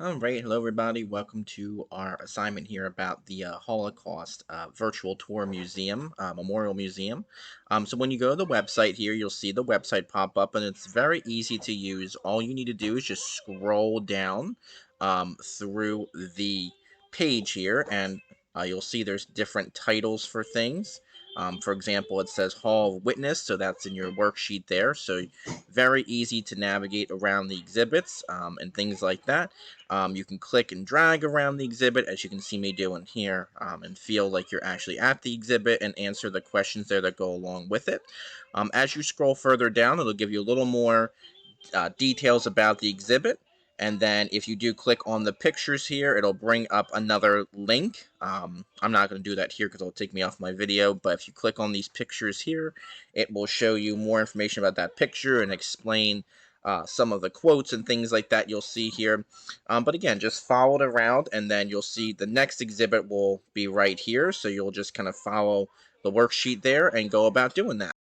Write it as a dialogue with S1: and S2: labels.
S1: All right, hello everybody. Welcome to our assignment here about the Holocaust Virtual Tour Museum, Memorial Museum. So when you go to the website here, you'll see the website pop up, and it's very easy to use. All you need to do is just scroll down through the page here, and you'll see there's different titles for things. For example, it says Hall of Witness, so that's in your worksheet there. So very easy to navigate around the exhibits and things like that. You can click and drag around the exhibit, as you can see me doing here, and feel like you're actually at the exhibit and answer the questions there that go along with it. As you scroll further down, it'll give you a little more details about the exhibit. And then if you do click on the pictures here, it'll bring up another link. I'm not going to do that here because it'll take me off my video. But if you click on these pictures here, it will show you more information about that picture and explain some of the quotes and things like that you'll see here. But again, just follow it around, and then you'll see the next exhibit will be right here. So you'll just kind of follow the worksheet there and go about doing that.